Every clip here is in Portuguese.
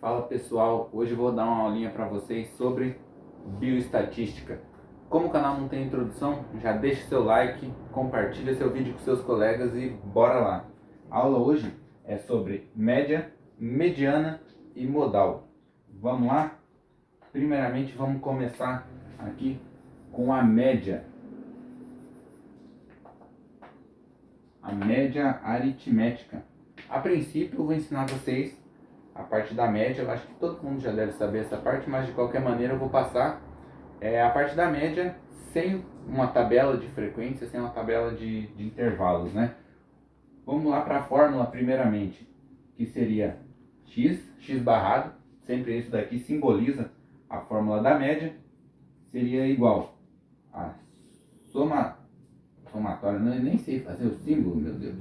Fala pessoal, hoje eu vou dar uma aulinha para vocês sobre bioestatística. Como o canal não tem introdução, já deixa seu like, compartilha seu vídeo com seus colegas e bora lá. A aula hoje é sobre média, mediana e modal. Vamos lá? Primeiramente vamos começar aqui com a média. A média aritmética. A princípio eu vou ensinar vocês a parte da média. Eu acho que todo mundo já deve saber essa parte, mas de qualquer maneira eu vou passar a parte da média sem uma tabela de frequência, sem uma tabela de intervalos, né? Vamos lá para a fórmula primeiramente, que seria x barrado, sempre isso daqui simboliza a fórmula da média, seria igual a somatória, nem sei fazer o símbolo, meu Deus.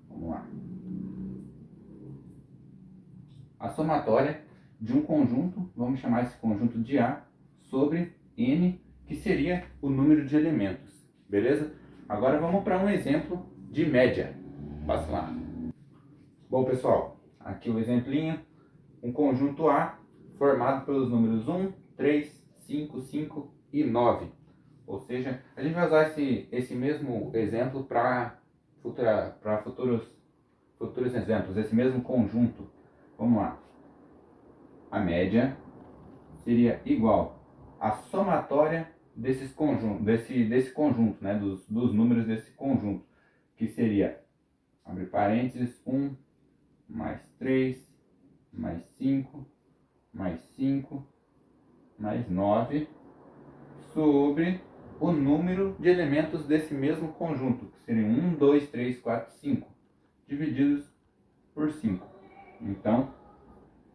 Vamos lá. A somatória de um conjunto, vamos chamar esse conjunto de A, sobre N, que seria o número de elementos, beleza? Agora vamos para um exemplo de média. Passa lá. Bom pessoal, aqui o exemplinho, um conjunto A formado pelos números 1, 3, 5, 5 e 9. Ou seja, a gente vai usar esse mesmo exemplo para futuros exemplos, esse mesmo conjunto. Vamos lá. A média seria igual à somatória desses conjuntos, desse conjunto, né, dos números desse conjunto, que seria, abre parênteses, 1 mais 3 mais 5 mais 5 mais 9 sobre o número de elementos desse mesmo conjunto, que seriam 1, 2, 3, 4, 5, divididos por 5. Então,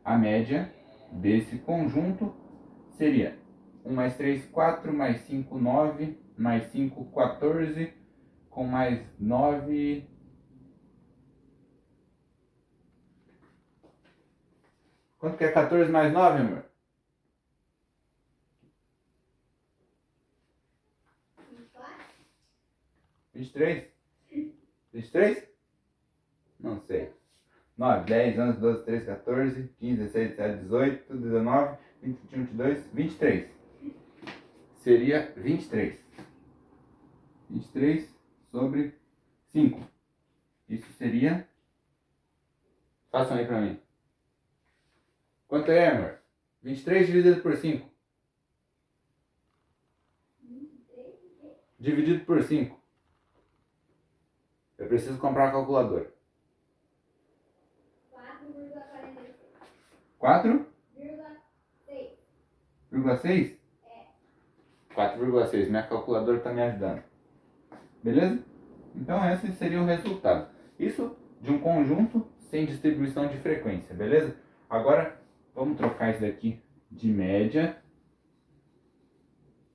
a média desse conjunto seria 1 mais 3, 4, mais 5, 9, mais 5, 14, com mais 9... Quanto que é 14 mais 9, amor? 23? 23? Não sei. 9, 10, 11, 12, 13, 14, 15, 16, 17, 18, 19, 20, 21, 22, 23. Seria 23. 23 sobre 5. Isso seria... Façam aí pra mim. Quanto é, amor? 23 dividido por 5. Dividido por 5. Eu preciso comprar uma calculadora. 4,6? É. 4,6. Minha calculadora está me ajudando. Beleza? Então esse seria o resultado. Isso de um conjunto sem distribuição de frequência, beleza? Agora vamos trocar isso daqui de média.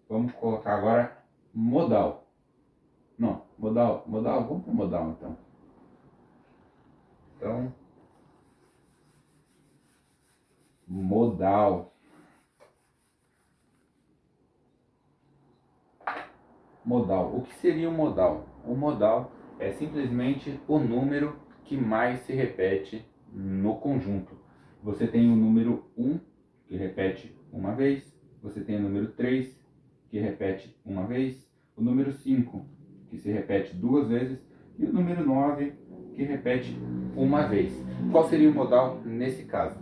Vamos colocar agora modal. Não, modal. Vamos para modal então. Então, modal. Modal. O que seria o modal? O modal é simplesmente o número que mais se repete no conjunto. Você tem o número 1, que repete uma vez. Você tem o número 3, que repete uma vez. O número 5, que se repete duas vezes. E o número 9, que repete uma vez. Qual seria o modal nesse caso?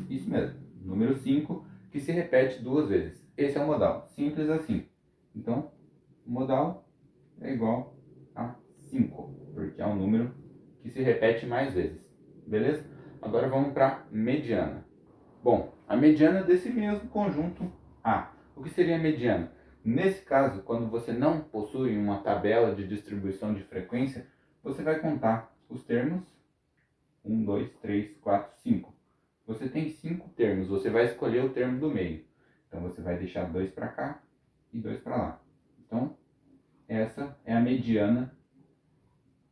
Isso mesmo. Número 5, que se repete duas vezes. Esse é o modal. Simples assim. Então, o modal é igual a 5, porque é um número que se repete mais vezes. Beleza? Agora vamos para a mediana. Bom, a mediana desse mesmo conjunto A. O que seria a mediana? Nesse caso, quando você não possui uma tabela de distribuição de frequência, você vai contar os termos 1, 2, 3, 4, 5. Você tem 5 termos, você vai escolher o termo do meio. Então você vai deixar 2 para cá e 2 para lá. Então, essa é a mediana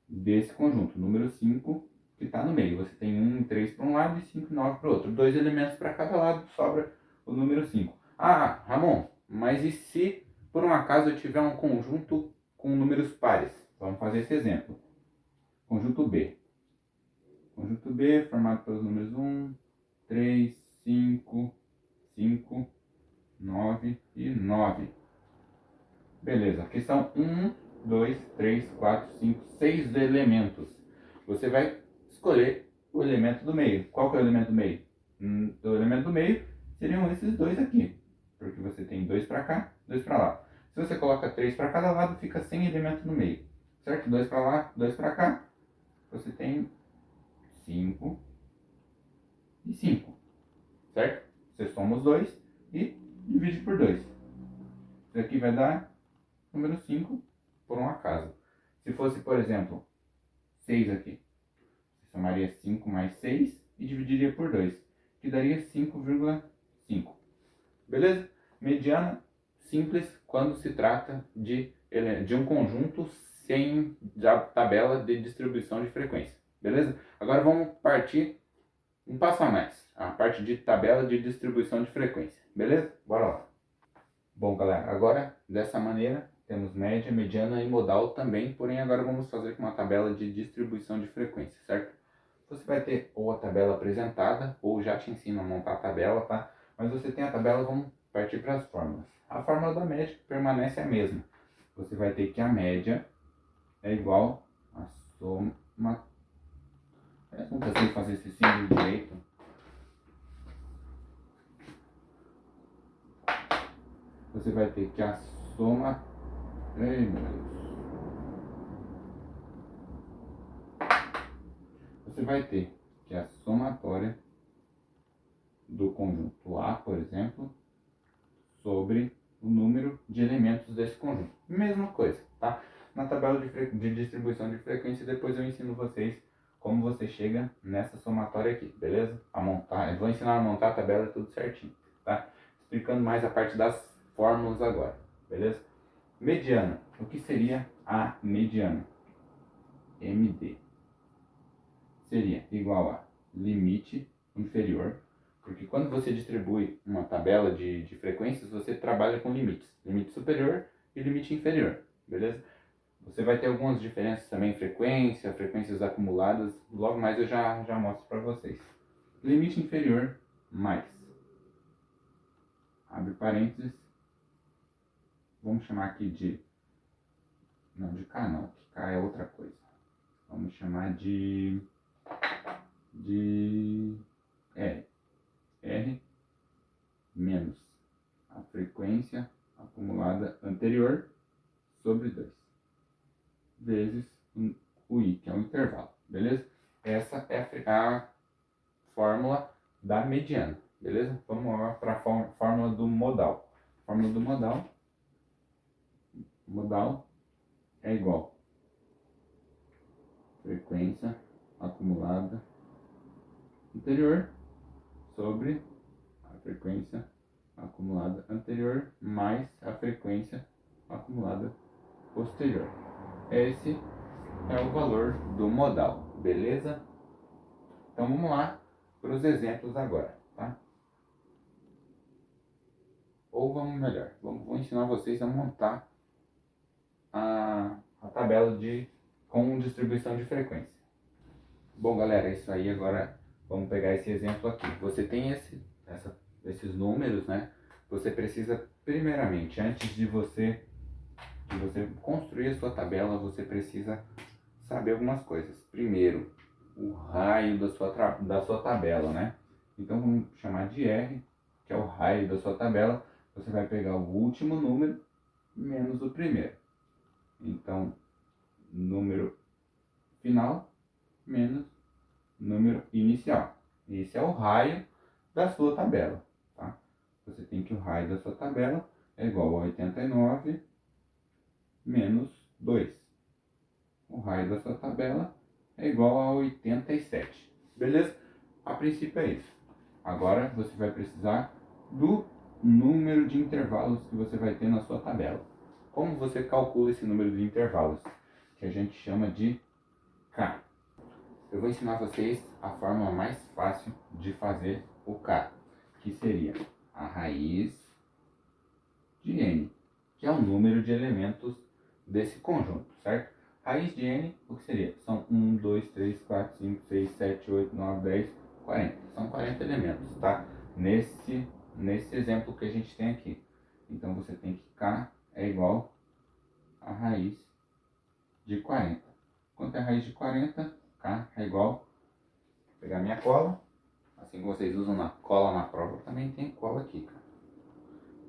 desse conjunto, número 5, que está no meio. Você tem 1 e 3 para um lado e 5 e 9 para o outro. 2 elementos para cada lado, sobra o número 5. Ah, Ramon, mas e se por um acaso eu tiver um conjunto com números pares? Vamos fazer esse exemplo. Conjunto conjunto B, formado pelos números 1, 3, 5, 5, 9 e 9. Beleza, aqui são 1, 2, 3, 4, 5, 6 elementos. Você vai escolher o elemento do meio. Qual que é o elemento do meio? O elemento do meio seriam esses dois aqui, porque você tem 2 para cá, 2 para lá. Se você coloca 3 para cada lado, fica sem elemento no meio, certo? 2 para lá, 2 para cá, você tem 5 e 5, certo? Você soma os dois e divide por 2. Isso aqui vai dar número 5 por um acaso. Se fosse, por exemplo, 6 aqui, você somaria 5 mais 6 e dividiria por 2, que daria 5,5. Beleza? Mediana simples quando se trata de um conjunto sem tabela de distribuição de frequência. Beleza? Agora vamos partir um passo a mais, a parte de tabela de distribuição de frequência. Beleza? Bora lá. Bom, galera, agora dessa maneira temos média, mediana e modal também, porém agora vamos fazer com uma tabela de distribuição de frequência, certo? Você vai ter ou a tabela apresentada, ou já te ensino a montar a tabela, tá? Mas você tem a tabela, vamos partir para as fórmulas. A fórmula da média permanece a mesma. Você vai ter que a média é igual a soma... Eu nunca sei fazer esse símbolo direito. Você vai ter que a soma... Ei, meu Deus. Você vai ter que a somatória do conjunto A, por exemplo, sobre o número de elementos desse conjunto. Mesma coisa, tá? Na tabela de distribuição de frequência, depois eu ensino vocês como você chega nessa somatória aqui, beleza? A montar, eu vou ensinar a montar a tabela tudo certinho, tá? Explicando mais a parte das fórmulas agora, beleza? Mediana. O que seria a mediana? MD. Seria igual a limite inferior, porque quando você distribui uma tabela de frequências, você trabalha com limites. Limite superior e limite inferior, beleza? Você vai ter algumas diferenças também, frequências acumuladas, logo mais eu já mostro para vocês. Limite inferior mais, abre parênteses, vamos chamar aqui de, não, de K não, que K é outra coisa. Vamos chamar de R. R menos a frequência acumulada anterior sobre 2 vezes o I, que é o intervalo, beleza? Essa é a fórmula da mediana, beleza? Vamos lá para a fórmula do modal. A fórmula do modal é igual a frequência acumulada anterior sobre a frequência acumulada anterior mais a frequência acumulada posterior. Esse é o valor do modal, beleza? Então vamos lá para os exemplos agora, tá? Ou vamos melhor, vou ensinar vocês a montar a tabela com distribuição de frequência. Bom, galera, é isso aí. Agora vamos pegar esse exemplo aqui. Você tem esses números, né? Você precisa, primeiramente, antes de você construir a sua tabela, você precisa saber algumas coisas. Primeiro, o raio da sua tabela, né? Então vamos chamar de R, que é o raio da sua tabela. Você vai pegar o último número menos o primeiro. Então, número final menos número inicial. Esse é o raio da sua tabela, tá? Você tem que o raio da sua tabela é igual a 89 menos 2. O raio da sua tabela é igual a 87. Beleza? A princípio é isso. Agora você vai precisar do número de intervalos que você vai ter na sua tabela. Como você calcula esse número de intervalos? Que a gente chama de K. Eu vou ensinar vocês a forma mais fácil de fazer o K, que seria a raiz de N, que é o número de elementos desse conjunto, certo? Raiz de n, o que seria? São 1, 2, 3, 4, 5, 6, 7, 8, 9, 10, 40. São 40 elementos, tá? Nesse exemplo que a gente tem aqui. Então você tem que k é igual a raiz de 40. Quanto é a raiz de 40? K é igual, vou pegar minha cola, assim como vocês usam na cola na prova, também tem cola aqui, cara.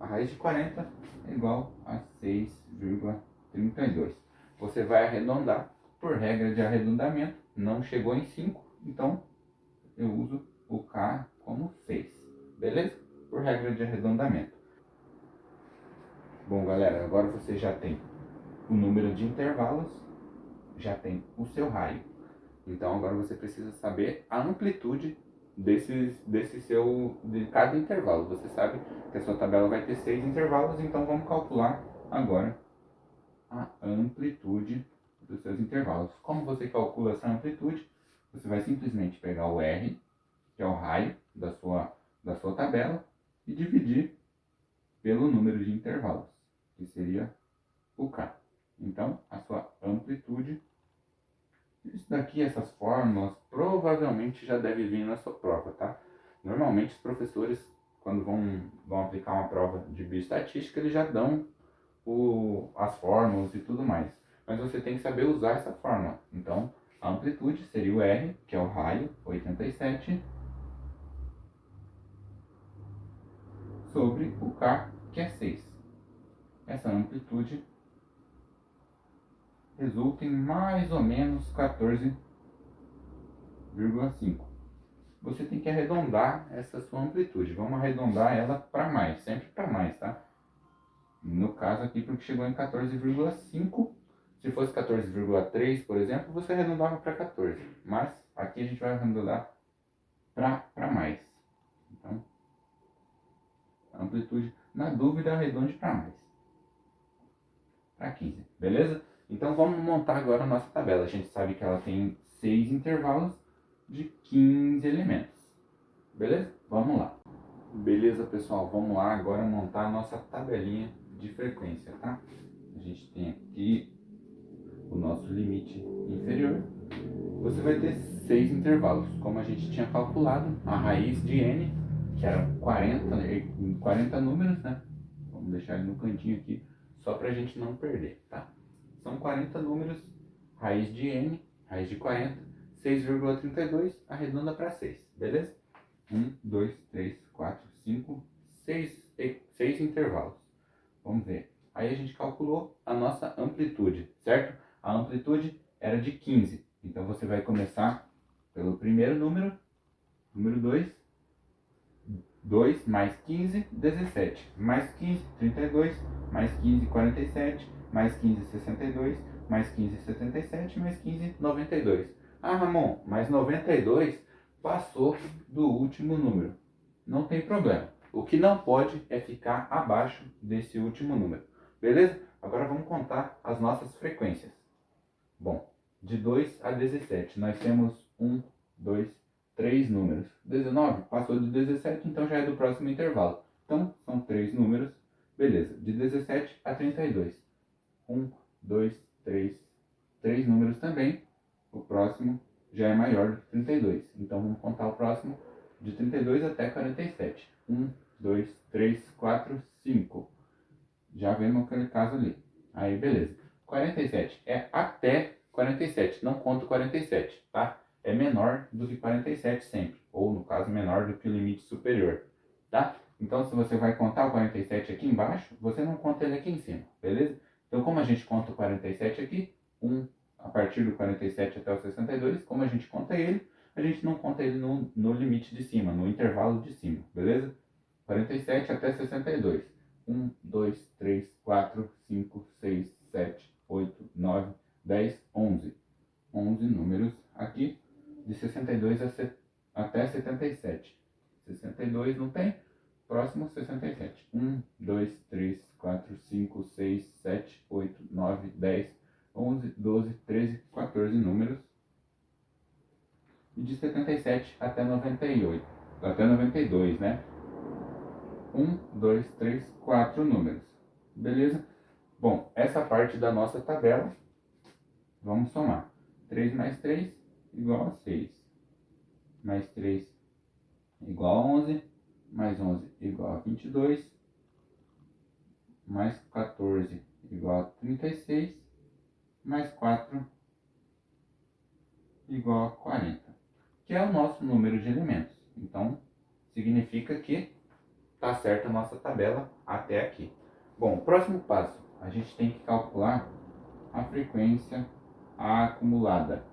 A raiz de 40 é igual a 6,32. Você vai arredondar, por regra de arredondamento, não chegou em 5, então eu uso o K como 6, beleza? Por regra de arredondamento. Bom, galera, agora você já tem o número de intervalos, já tem o seu raio. Então agora você precisa saber a amplitude de cada intervalo. Você sabe que a sua tabela vai ter 6 intervalos, então vamos calcular agora a amplitude dos seus intervalos. Como você calcula essa amplitude? Você vai simplesmente pegar o R, que é o raio da sua tabela, e dividir pelo número de intervalos, que seria o K. Então, a sua amplitude. Isso daqui, essas fórmulas, provavelmente já deve vir na sua prova, tá? Normalmente os professores, quando vão aplicar uma prova de bioestatística, eles já dão as fórmulas e tudo mais. Mas você tem que saber usar essa fórmula. Então, a amplitude seria o R, que é o raio, 87, sobre o K, que é 6. Essa amplitude resulta em mais ou menos 14,5. Você tem que arredondar essa sua amplitude. Vamos arredondar ela para mais, sempre para mais, tá? No caso aqui, porque chegou em 14,5. Se fosse 14,3, por exemplo, você arredondava para 14. Mas aqui a gente vai arredondar para mais. Então, a amplitude, na dúvida, arredonde para mais. Para 15, beleza? Então vamos montar agora a nossa tabela. A gente sabe que ela tem 6 intervalos de 15 elementos. Beleza? Vamos lá. Beleza, pessoal, vamos lá agora montar a nossa tabelinha de frequência, tá? A gente tem aqui o nosso limite inferior. Você vai ter 6 intervalos, como a gente tinha calculado, a raiz de n, que eram 40 números, né? Vamos deixar ele no cantinho aqui, só para a gente não perder, tá? São 40 números, raiz de n, raiz de 40, 6,32, arredonda para 6, beleza? 1, 2, 3, 4, 5, 6 intervalos. Vamos ver. Aí a gente calculou a nossa amplitude, certo? A amplitude era de 15. Então você vai começar pelo primeiro número, número 2. 2 mais 15, 17. Mais 15, 32. Mais 15, 47. Mais 15, 62. Mais 15, 77. Mais 15, 92. Ah, Ramon, mas 92 passou do último número. Não tem problema. O que não pode é ficar abaixo desse último número. Beleza? Agora vamos contar as nossas frequências. Bom, de 2 a 17, nós temos 1, 2, 3 números. 19 passou de 17, então já é do próximo intervalo. Então, são 3 números. Beleza, de 17 a 32. 1, 2, 3, 3 números também. O próximo já é maior do que 32. Então, vamos contar o próximo de 32 até 47. 1, 2, 3, 4, 5. Já vemos aquele caso ali. Aí, beleza. 47 é até 47, não conto 47, tá? É menor do que 47 sempre, ou no caso menor do que o limite superior, tá? Então se você vai contar o 47 aqui embaixo, você não conta ele aqui em cima, beleza? Então como a gente conta o 47 aqui, a partir do 47 até o 62, como a gente conta ele, a gente não conta ele no limite de cima, no intervalo de cima, beleza? 47 até 62. 1, 2, 3, 4, 5, 6, 7, 8, 9, 10, 11. 11 números aqui, de 62 até 77. 62 não tem, próximo 67. 1, 2, 3, 4, 5, 6, 7, 8, 9, 10, 11, 12, 13, 14 números. E de 77 até 98, até 92, né? 1, 2, 3, 4 números. Beleza? Bom, essa parte da nossa tabela Vamos somar. 3 mais 3 igual a 6. Mais 3 igual a 11. Mais 11 igual a 22. Mais 14 igual a 36. Mais 4 igual a 40. Que é o nosso número de elementos. Então, significa que está certa a nossa tabela até aqui. Bom, próximo passo, a gente tem que calcular a frequência acumulada,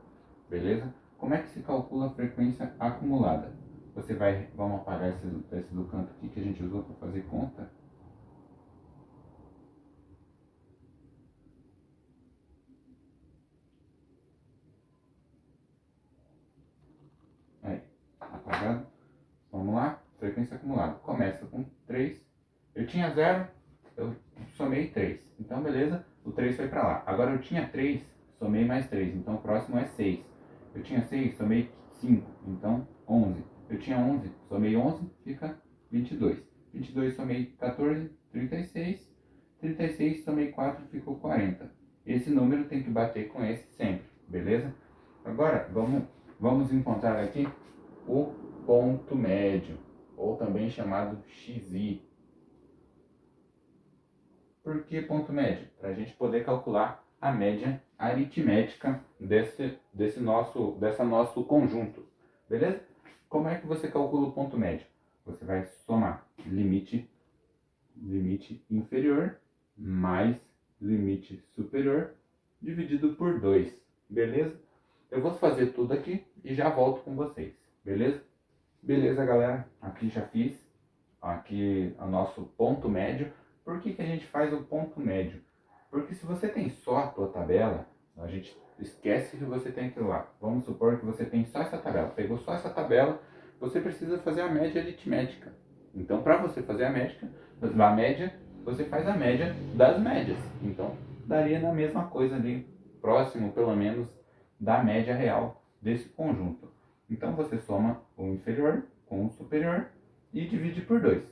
beleza? Como é que se calcula a frequência acumulada? Você vai, vamos apagar esse do canto aqui que a gente usou para fazer conta. Aí, apagado. Vamos lá, frequência acumulada. Começa com 3. Eu tinha 0, eu somei 3. Então, beleza, o 3 foi para lá. Agora eu tinha 3, somei mais 3. Então, o próximo é 6. Eu tinha 6, somei 5. Então, 11. Eu tinha 11, somei 11, fica 22. 22, somei 14, 36. 36, somei 4, ficou 40. Esse número tem que bater com esse sempre, beleza? Agora, vamos encontrar aqui o ponto médio, ou também chamado XI. Por que ponto médio? Para a gente poder calcular a média aritmética desse nosso conjunto, beleza? Como é que você calcula o ponto médio? Você vai somar limite inferior mais limite superior dividido por 2, beleza? Eu vou fazer tudo aqui e já volto com vocês, beleza? Beleza, galera, aqui já fiz aqui o nosso ponto médio. Por que a gente faz o ponto médio? Porque se você tem só a tua tabela, a gente esquece que você tem aquilo lá. Vamos supor que você tem só essa tabela. Pegou só essa tabela, você precisa fazer a média aritmética. Então, para você fazer a média, você faz a média das médias. Então, daria na mesma coisa ali, próximo pelo menos da média real desse conjunto. Então, você soma o inferior com o superior e divide por 2.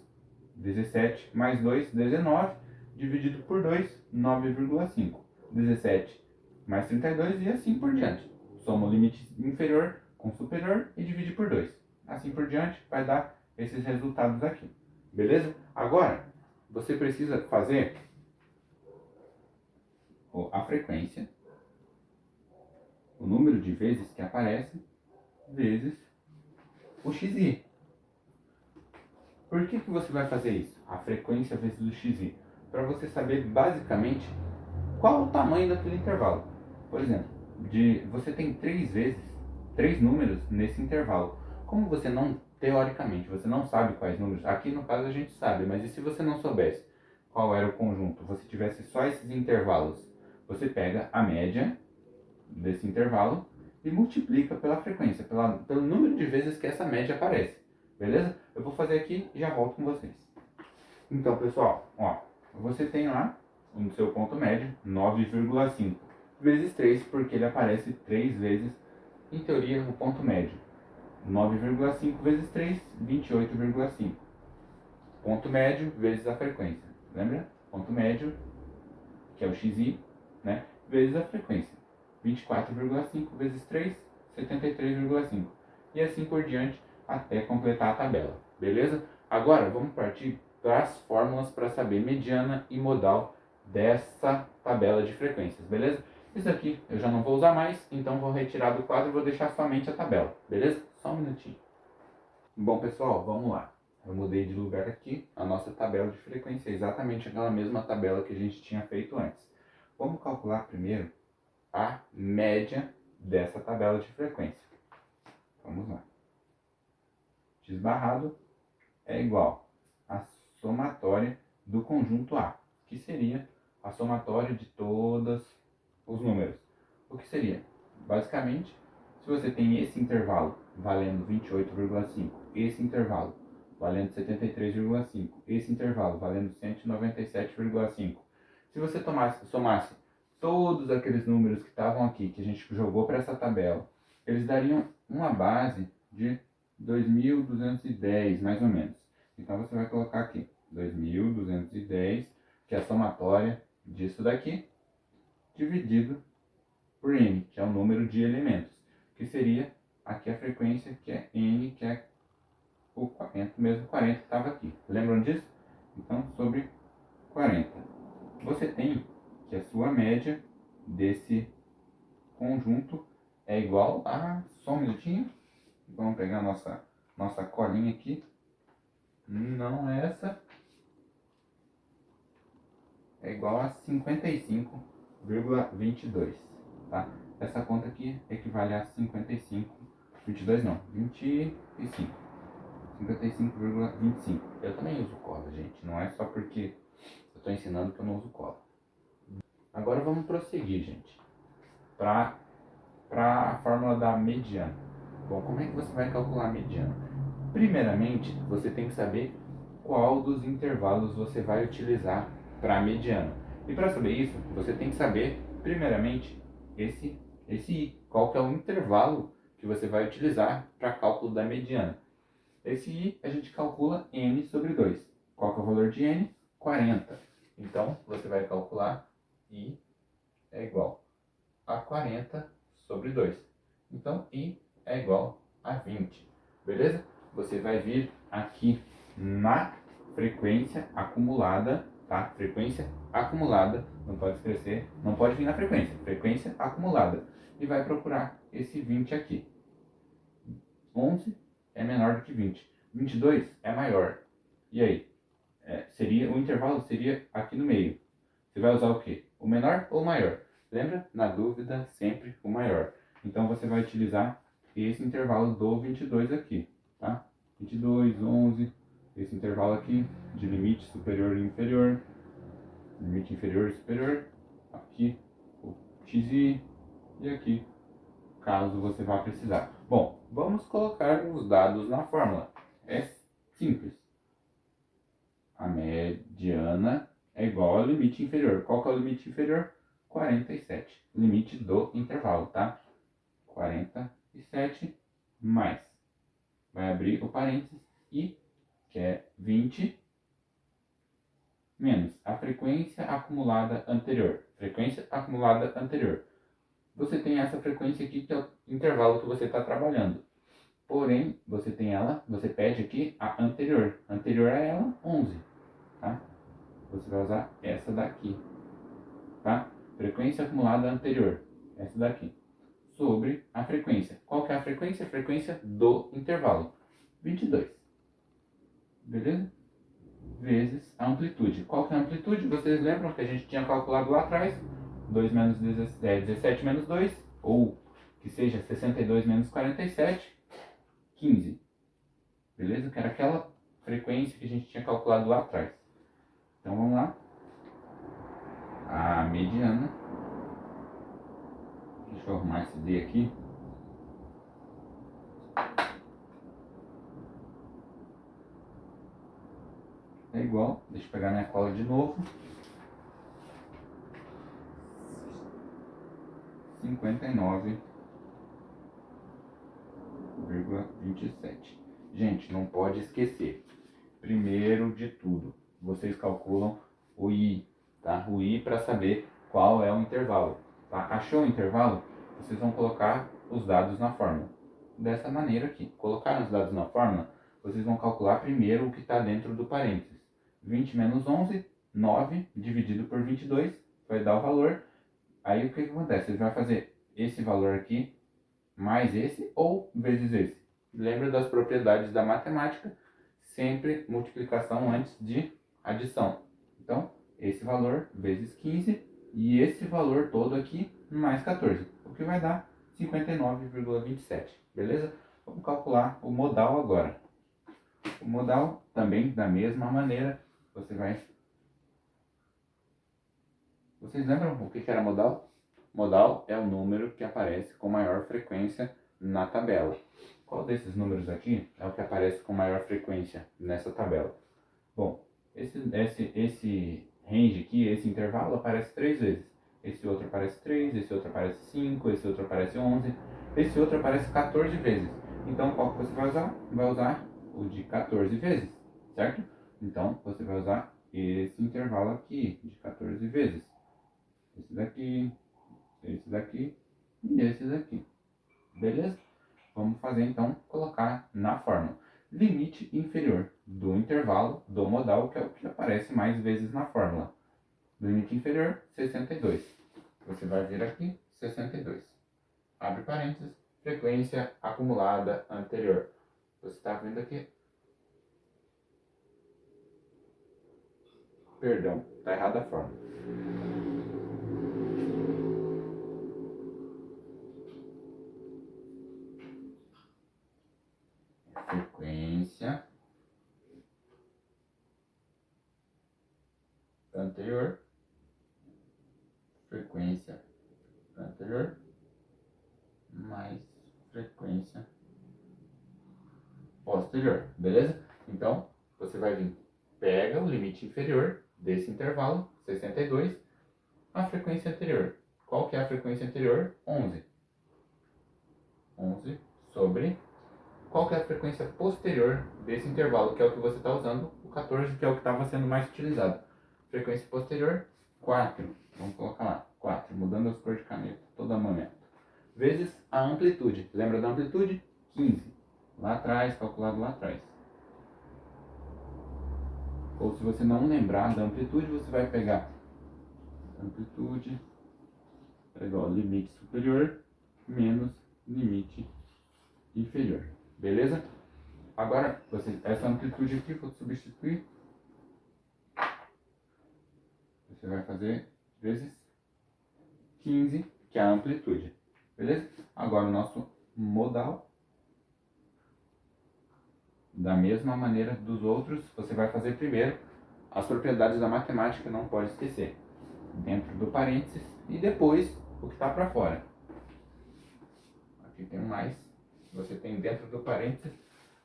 17 mais 2, 19, dividido por 2, 9,5. 17 mais 32 e assim por diante. Soma o limite inferior com superior e divide por 2. Assim por diante, vai dar esses resultados aqui. Beleza? Agora, você precisa fazer a frequência, o número de vezes que aparece, vezes o xi. Por que você vai fazer isso? A frequência vezes o xi. Para você saber basicamente qual o tamanho daquele intervalo. Por exemplo, você tem 3 números nesse intervalo. Como você não, teoricamente, você não sabe quais números, aqui no caso a gente sabe, mas e se você não soubesse qual era o conjunto, você tivesse só esses intervalos, você pega a média desse intervalo e multiplica pela frequência, pelo número de vezes que essa média aparece. Beleza? Eu vou fazer aqui e já volto com vocês. Então, pessoal, ó, você tem lá no seu ponto médio 9,5 vezes 3, porque ele aparece 3 vezes, em teoria, o ponto médio. 9,5 vezes 3, 28,5. Ponto médio vezes a frequência. Lembra? Ponto médio, que é o xi, né? Vezes a frequência. 24,5 vezes 3, 73,5. E assim por diante até completar a tabela. Beleza? Agora vamos partir para as fórmulas para saber mediana e modal dessa tabela de frequências. Beleza? Isso aqui eu já não vou usar mais, então vou retirar do quadro e vou deixar somente a tabela. Beleza? Só um minutinho. Bom, pessoal, vamos lá. Eu mudei de lugar aqui. A nossa tabela de frequência é exatamente aquela mesma tabela que a gente tinha feito antes. Vamos calcular primeiro a média dessa tabela de frequência. Vamos lá. X barrado é igual à somatória do conjunto A, que seria a somatória de todos os números. O que seria? Basicamente, se você tem esse intervalo valendo 28,5, esse intervalo valendo 73,5, esse intervalo valendo 197,5, se você somasse todos aqueles números que estavam aqui, que a gente jogou para essa tabela, eles dariam uma base de 2.210, mais ou menos. Então você vai colocar aqui 2.210, que é a somatória disso daqui, dividido por n, que é o número de elementos, que seria aqui a frequência, que é n, que é o 40, mesmo 40 estava aqui. Lembram disso? Então, sobre 40. Você tem que a sua média desse conjunto é igual a... Só um minutinho. Vamos pegar nossa colinha aqui. Não é essa. É igual a 55,22, tá? Essa conta aqui equivale a 22 não, 25. 55,25. Eu também uso cola, gente. Não é só porque eu estou ensinando que eu não uso cola. Agora vamos prosseguir, gente, para a fórmula da mediana. Bom, como é que você vai calcular a mediana? Primeiramente, você tem que saber qual dos intervalos você vai utilizar para a mediana. E para saber isso, você tem que saber, primeiramente, esse i. Qual que é o intervalo que você vai utilizar para cálculo da mediana. Esse i a gente calcula n sobre 2. Qual que é o valor de n? 40. Então, você vai calcular i é igual a 40 sobre 2. Então, i é igual a 20. Beleza? Você vai vir aqui na frequência acumulada, tá? Frequência acumulada, não pode esquecer, não pode vir na frequência acumulada. E vai procurar esse 20 aqui. 11 é menor do que 20. 22 é maior. E aí? O intervalo seria aqui no meio. Você vai usar o quê? O menor ou o maior? Lembra? Na dúvida, sempre o maior. Então você vai utilizar esse intervalo do 22 aqui, tá? 22, 11, esse intervalo aqui de limite superior e inferior. Limite inferior e superior. Aqui o xi e aqui, caso você vá precisar. Bom, vamos colocar os dados na fórmula. É simples. A mediana é igual ao limite inferior. Qual que é o limite inferior? 47. Limite do intervalo, tá? 47 mais. Vai abrir o parênteses i, que é 20, menos a frequência acumulada anterior. Frequência acumulada anterior. Você tem essa frequência aqui, que é o intervalo que você está trabalhando. Porém, você pede aqui a anterior. Anterior a ela, 11, tá? Você vai usar essa daqui, tá? Frequência acumulada anterior, essa daqui, sobre a frequência. Qual que é a frequência? A frequência do intervalo, 22, beleza? Vezes a amplitude. Qual que é a amplitude? Vocês lembram que a gente tinha calculado lá atrás? 2 menos 17 menos 2, ou que seja 62 menos 47, 15. Beleza? Que era aquela frequência que a gente tinha calculado lá atrás. Então vamos lá. A mediana. Deixa eu arrumar esse D aqui. É igual. Deixa eu pegar minha cola de novo. 59,27. Gente, não pode esquecer. Primeiro de tudo, vocês calculam o i, tá? O i para saber qual é o intervalo, tá? Achou o intervalo? Vocês vão colocar os dados na fórmula. Dessa maneira aqui. Colocaram os dados na fórmula, vocês vão calcular primeiro o que está dentro do parênteses. 20 menos 11, 9 dividido por 22, vai dar o valor. Aí o que acontece? Você vai fazer esse valor aqui mais esse ou vezes esse. Lembra das propriedades da matemática? Sempre multiplicação antes de adição. Então, esse valor vezes 15 e esse valor todo aqui mais 14, o que vai dar 59,27, beleza? Vamos calcular o modal agora. O modal também da mesma maneira, Vocês lembram o que era modal? Modal é o número que aparece com maior frequência na tabela. Qual desses números aqui é o que aparece com maior frequência nessa tabela? Bom, esse range aqui, esse intervalo aparece 3 vezes. Esse outro aparece 3, esse outro aparece 5, esse outro aparece 11, esse outro aparece 14 vezes. Então, qual que você vai usar? Vai usar o de 14 vezes, certo? Então, você vai usar esse intervalo aqui, de 14 vezes. Esse daqui e esse daqui. Beleza? Vamos fazer então, colocar na fórmula. Limite inferior do intervalo do modal, que é o que aparece mais vezes na fórmula. Limite inferior, 62. Você vai vir aqui, 62. Abre parênteses, frequência acumulada anterior. Você está vendo aqui? Perdão, está errada a fórmula. Frequência anterior, frequência anterior, mais frequência posterior, beleza? Então, você vai vir, pega o limite inferior desse intervalo, 62, a frequência anterior. Qual que é a frequência anterior? 11. 11 sobre... Qual que é a frequência posterior desse intervalo, que é o que você está usando? O 14, que é o que estava sendo mais utilizado. Frequência posterior, 4. Vamos colocar lá, 4. Mudando as cores de caneta, toda momento. Vezes a amplitude. Lembra da amplitude? 15. Lá atrás, calculado lá atrás. Ou se você não lembrar da amplitude, você vai pegar amplitude, igual limite superior, menos limite inferior. Beleza? Agora, essa amplitude aqui, vou substituir. Você vai fazer vezes 15, que é a amplitude. Beleza? Agora o nosso modal. Da mesma maneira dos outros, você vai fazer primeiro as propriedades da matemática, não pode esquecer. Dentro do parênteses e depois o que está para fora. Aqui tem mais. Você tem dentro do parênteses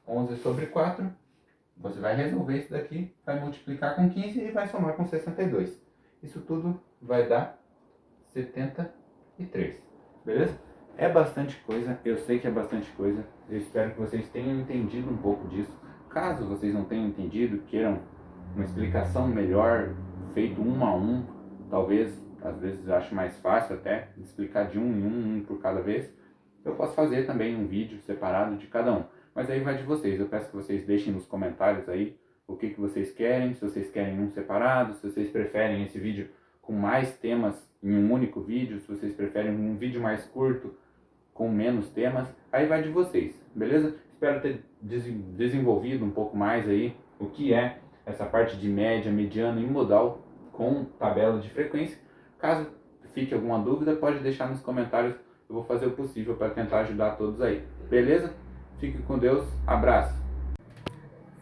11 sobre 4. Você vai resolver isso daqui, vai multiplicar com 15 e vai somar com 62. Isso tudo vai dar 73. Beleza? É bastante coisa, eu sei que é bastante coisa. Eu espero que vocês tenham entendido um pouco disso. Caso vocês não tenham entendido, queiram uma explicação melhor, feito um a um, talvez, às vezes eu acho mais fácil até explicar de um em um por cada vez. Eu posso fazer também um vídeo separado de cada um, mas aí vai de vocês. Eu peço que vocês deixem nos comentários aí o que vocês querem, se vocês querem um separado, se vocês preferem esse vídeo com mais temas em um único vídeo, se vocês preferem um vídeo mais curto com menos temas, aí vai de vocês, beleza? Espero ter desenvolvido um pouco mais aí o que é essa parte de média, mediana e modal com tabela de frequência. Caso fique alguma dúvida, pode deixar nos comentários. Eu vou fazer o possível para tentar ajudar todos aí. Beleza? Fique com Deus. Abraço.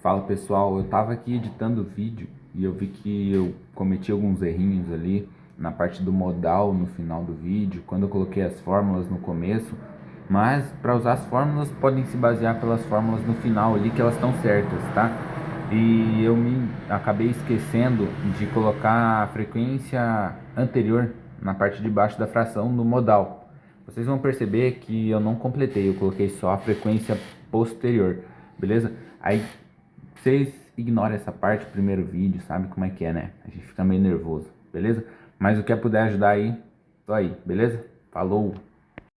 Fala pessoal, eu estava aqui editando o vídeo e eu vi que eu cometi alguns errinhos ali na parte do modal no final do vídeo, quando eu coloquei as fórmulas no começo. Mas para usar as fórmulas, podem se basear pelas fórmulas no final ali, que elas estão certas, tá? E eu acabei esquecendo de colocar a frequência anterior na parte de baixo da fração no modal. Vocês vão perceber que eu não completei, eu coloquei só a frequência posterior, beleza? Aí vocês ignoram essa parte do primeiro vídeo, sabe como é que é, né? A gente fica meio nervoso, beleza? Mas o que puder ajudar aí, tô aí, beleza? Falou!